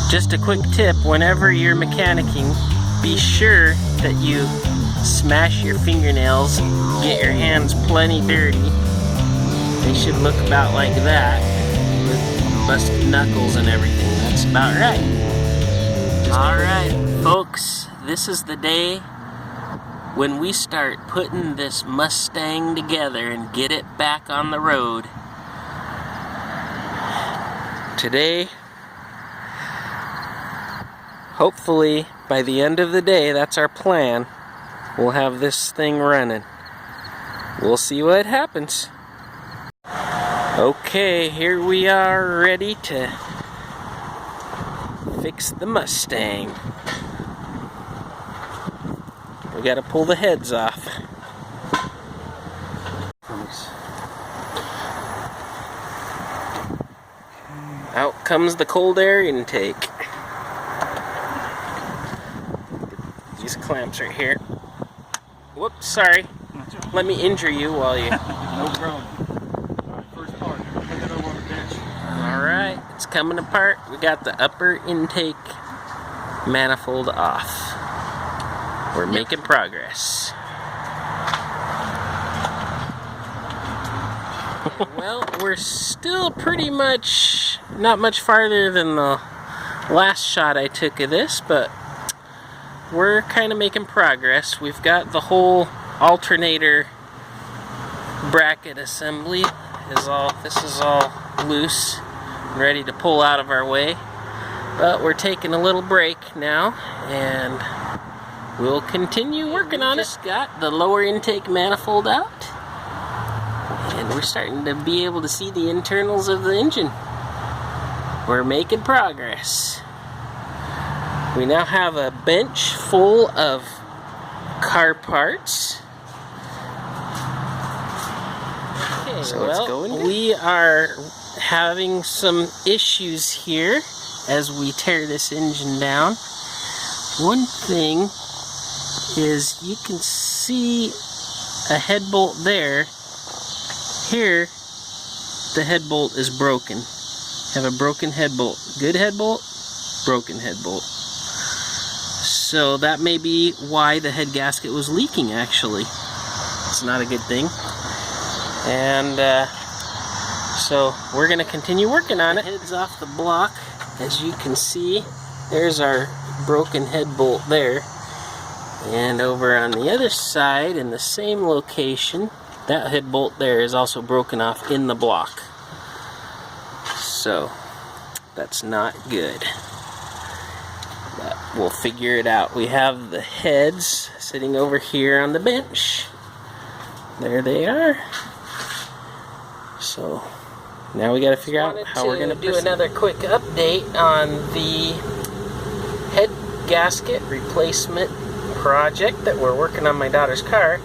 Just a quick tip, whenever you're mechanicking, be sure that you smash your fingernails, get your hands plenty dirty. They should look about like that, with busted knuckles and everything. That's about right. Alright folks, this is the day when we start putting this Mustang together and get it back on the road. Today, hopefully by the end of the day, that's our plan, we'll have this thing running. We'll see what happens. Okay, here we are ready to fix the Mustang. We gotta pull the heads off. Out comes the cold air intake. These clamps right here. Whoops, sorry. Let me injure you while you... No problem. Alright, first part. Put it over on the bench. Alright, it's coming apart. We got the upper intake manifold off. We're making progress. Well, we're still pretty much not much farther than the last shot I took of this, but we're kind of making progress. We've got the whole alternator bracket assembly this is all loose and ready to pull out of our way, but we're taking a little break now and we'll continue working on it. Just got the lower intake manifold out and we're starting to be able to see the internals of the engine. We're making progress. We now have a bench full of car parts. Okay, so well, it's going good. We are having some issues here as we tear this engine down. One thing is you can see a head bolt there. Here, the head bolt is broken. Have a broken head bolt. Good head bolt, broken head bolt. So that may be why the head gasket was leaking, actually. It's not a good thing. And so we're going to continue working on it. Head's off the block. As you can see, there's our broken head bolt there. And over on the other side, in the same location, that head bolt there is also broken off in the block. So that's not good. But we'll figure it out. We have the heads sitting over here on the bench. There they are. So now we got to figure out how we're going to do another quick update on the head gasket replacement project that we're working on my daughter's car.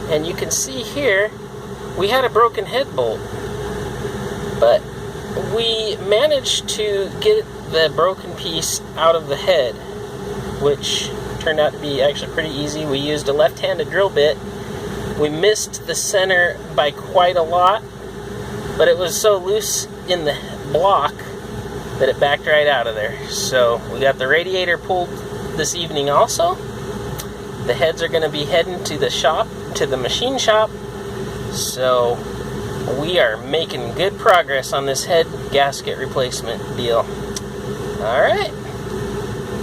And you can see here we had a broken head bolt, but we managed to get the broken piece out of the head, which turned out to be actually pretty easy. We used a left-handed drill bit. We missed the center by quite a lot, but it was so loose in the block that it backed right out of there. So we got the radiator pulled this evening also. The heads are going to be heading to the shop, to the machine shop. So we are making good progress on this head gasket replacement deal. Alright,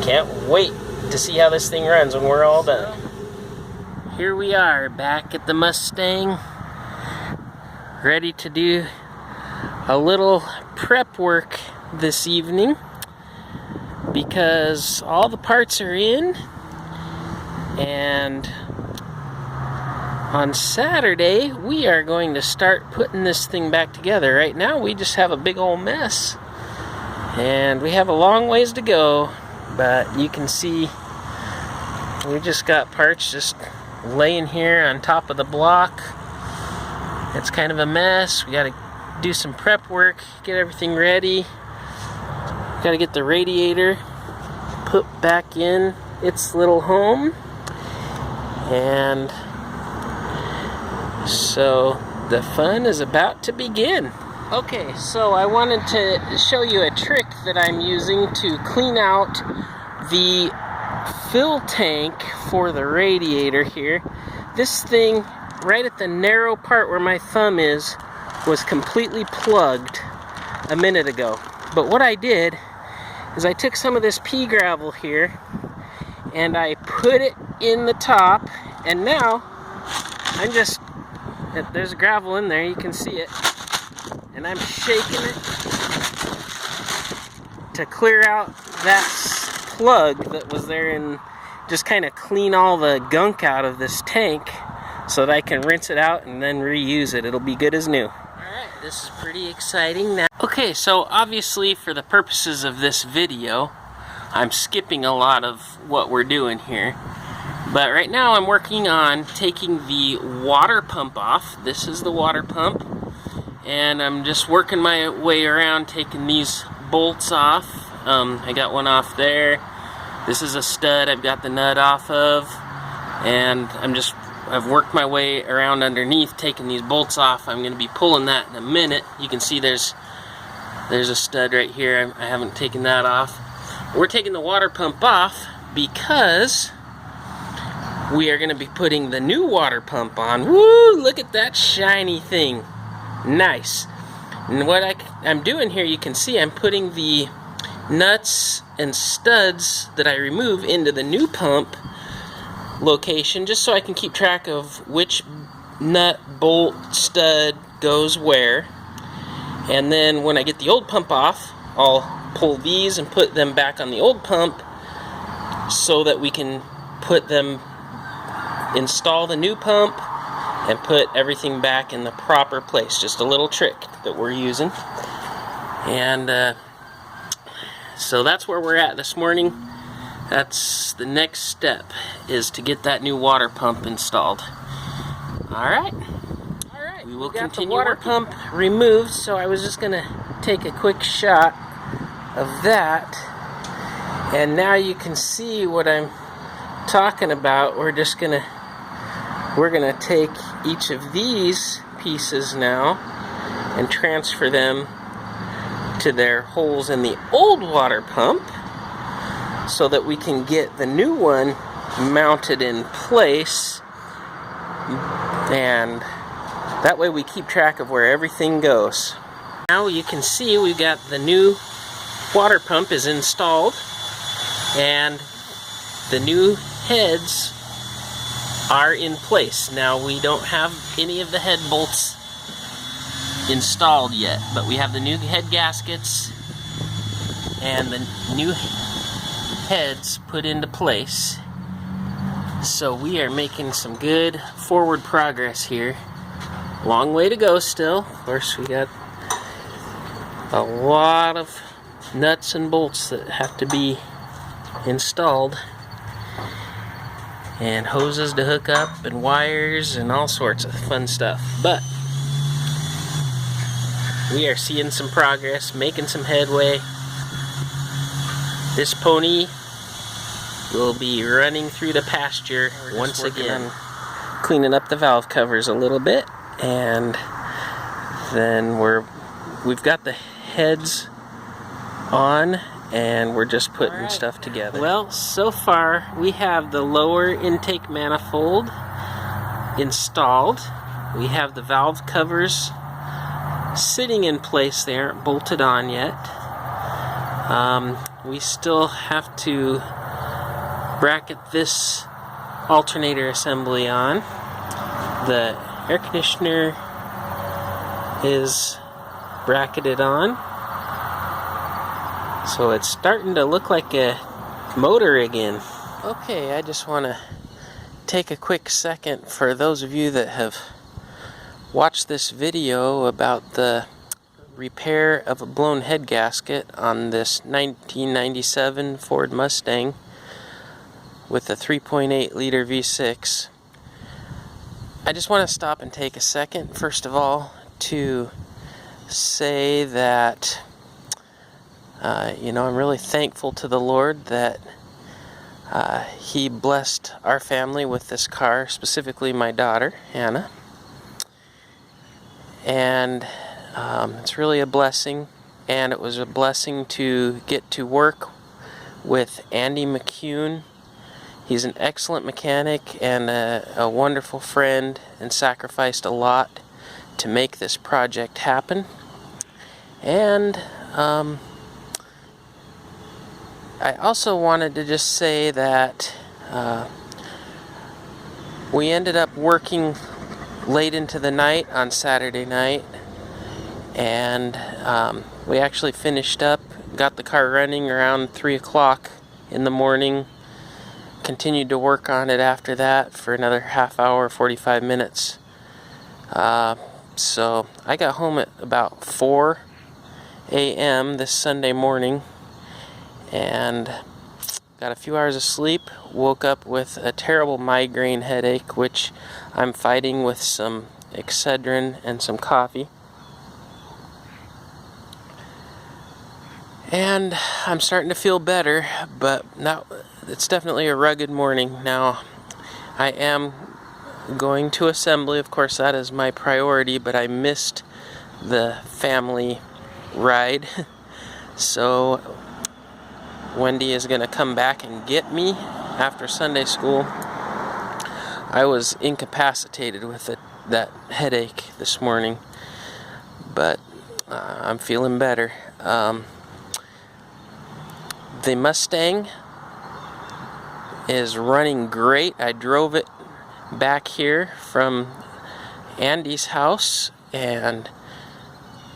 can't wait to see how this thing runs when we're all done. Here we are back at the Mustang, ready to do a little prep work this evening because all the parts are in, and on Saturday we are going to start putting this thing back together. Right now we just have a big old mess. And we have a long ways to go, but you can see we just got parts just laying here on top of the block. It's kind of a mess. We got to do some prep work, get everything ready. Got to get the radiator put back in its little home. And so the fun is about to begin. Okay, so I wanted to show you a trick that I'm using to clean out the fill tank for the radiator here. This thing, right at the narrow part where my thumb is, was completely plugged a minute ago. But what I did is I took some of this pea gravel here and I put it in the top, and now I'm just, there's gravel in there, you can see it, and I'm shaking it to clear out that plug that was there and just kind of clean all the gunk out of this tank so that I can rinse it out and then reuse it. It'll be good as new. Alright, this is pretty exciting now. Okay, so obviously for the purposes of this video, I'm skipping a lot of what we're doing here. But right now I'm working on taking the water pump off. This is the water pump. And I'm just working my way around taking these bolts off. I got one off there. This is a stud I've got the nut off of. And I've worked my way around underneath taking these bolts off. I'm going to be pulling that in a minute. You can see there's a stud right here. I haven't taken that off. We're taking the water pump off because we are going to be putting the new water pump on. Woo! Look at that shiny thing. Nice. And what I'm doing here, you can see I'm putting the nuts and studs that I remove into the new pump location just so I can keep track of which nut, bolt, stud goes where. And then when I get the old pump off, I'll pull these and put them back on the old pump so that we can install the new pump and put everything back in the proper place. Just a little trick that we're using. And so that's where we're at this morning. That's the next step, is to get that new water pump installed. Alright. We will continue. The water pump removed, so I was just going to take a quick shot of that. And now you can see what I'm talking about. We're gonna take each of these pieces now and transfer them to their holes in the old water pump so that we can get the new one mounted in place, and that way we keep track of where everything goes. Now you can see we've got the new water pump is installed, and the new heads are in place. Now we don't have any of the head bolts installed yet, but we have the new head gaskets and the new heads put into place. So we are making some good forward progress here. Long way to go still. Of course, we got a lot of nuts and bolts that have to be installed, and hoses to hook up, and wires, and all sorts of fun stuff. But we are seeing some progress, making some headway. This pony will be running through the pasture once again. Cleaning up the valve covers a little bit, and then we've got the heads on, and we're just putting stuff together. Well, so far we have the lower intake manifold installed. We have the valve covers sitting in place. They aren't bolted on yet. We still have to bracket this alternator assembly on. The air conditioner is bracketed on, so it's starting to look like a motor again. Okay, I just want to take a quick second for those of you that have watched this video about the repair of a blown head gasket on this 1997 Ford Mustang with a 3.8 liter V6. I just want to stop and take a second, first of all, to say that I'm really thankful to the Lord that He blessed our family with this car, specifically my daughter, Hannah. And It's really a blessing, and it was a blessing to get to work with Andy McCune. He's an excellent mechanic and a wonderful friend, and sacrificed a lot to make this project happen. And I also wanted to just say that we ended up working late into the night on Saturday night, and we actually finished up, got the car running around 3 o'clock in the morning, continued to work on it after that for another half hour, 45 minutes. So I got home at about 4 a.m. this Sunday morning and got a few hours of sleep. Woke up with a terrible migraine headache, which I'm fighting with some Excedrin and some coffee. And I'm starting to feel better, but now it's definitely a rugged morning. Now I am going to assembly, of course that is my priority, but I missed the family ride. So Wendy is going to come back and get me after Sunday school. I was incapacitated with that headache this morning, but I'm feeling better. The Mustang is running great. I drove it back here from Andy's house, and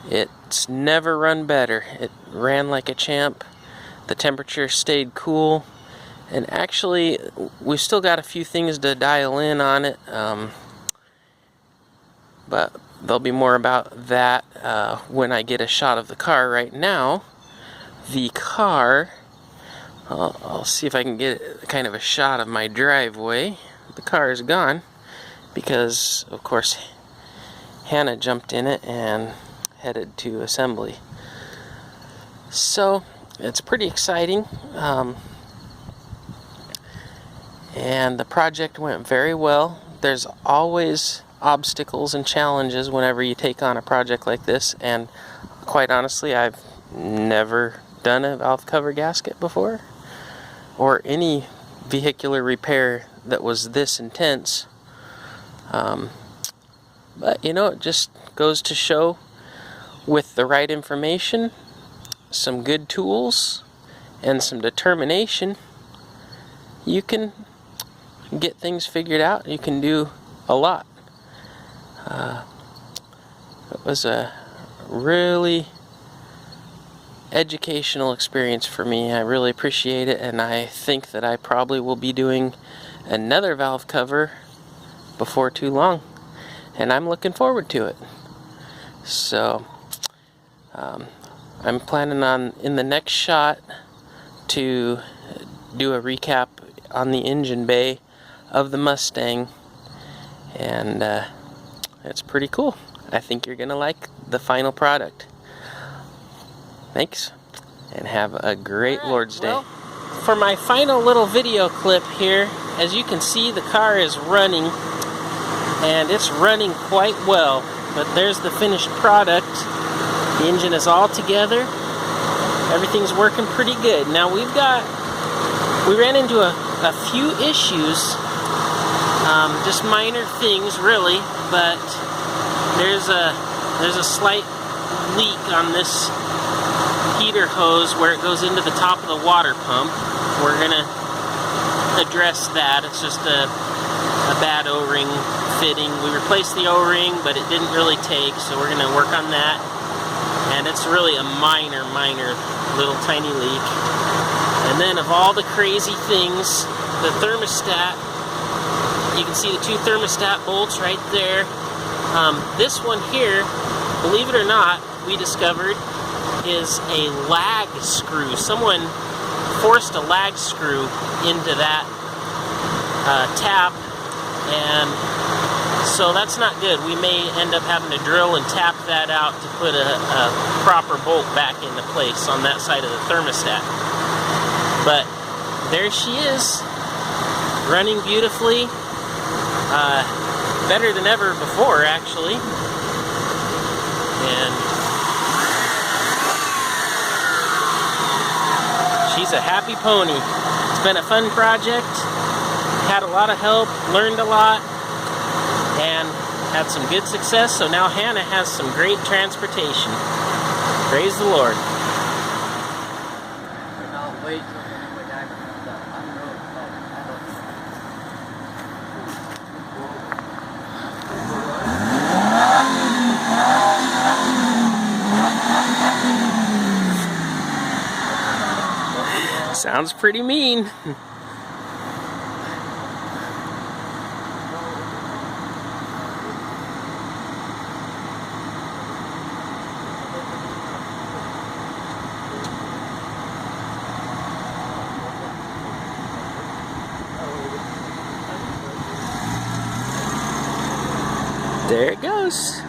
it's never run better. It ran like a champ. The temperature stayed cool, and actually we've still got a few things to dial in on it, but there'll be more about that when I get a shot of the car. Right now the car, I'll see if I can get kind of a shot of my driveway. The car is gone because, of course, Hannah jumped in it and headed to assembly. So it's pretty exciting, and the project went very well. There's always obstacles and challenges whenever you take on a project like this, and quite honestly, I've never done a valve cover gasket before, or any vehicular repair that was this intense. But you know, it just goes to show, with the right information, some good tools, and some determination, you can get things figured out. You can do a lot. It was a really educational experience for me. I really appreciate it, and I think that I probably will be doing another valve cover before too long, and I'm looking forward to it. So I'm planning on, in the next shot, to do a recap on the engine bay of the Mustang, and it's pretty cool. I think you're gonna like the final product. Thanks, and have a great Lord's Day. Well, for my final little video clip here, as you can see, the car is running, and it's running quite well. But there's the finished product. The engine is all together. Everything's working pretty good. Now we ran into a few issues, just minor things really, but there's a slight leak on this heater hose where it goes into the top of the water pump. We're gonna address that. It's just a bad O-ring fitting. We replaced the O-ring, but it didn't really take, so we're gonna work on that. And it's really a minor little tiny leak. And then, of all the crazy things, the thermostat, you can see the two thermostat bolts right there. This one here, believe it or not, we discovered is a lag screw. Someone forced a lag screw into that tap, and so that's not good. We may end up having to drill and tap that out to put a proper bolt back into place on that side of the thermostat. But there she is, running beautifully, better than ever before actually, and she's a happy pony. It's been a fun project. Had a lot of help, learned a lot, and had some good success. So now Hannah has some great transportation. Praise the Lord. Sounds pretty mean. There it goes.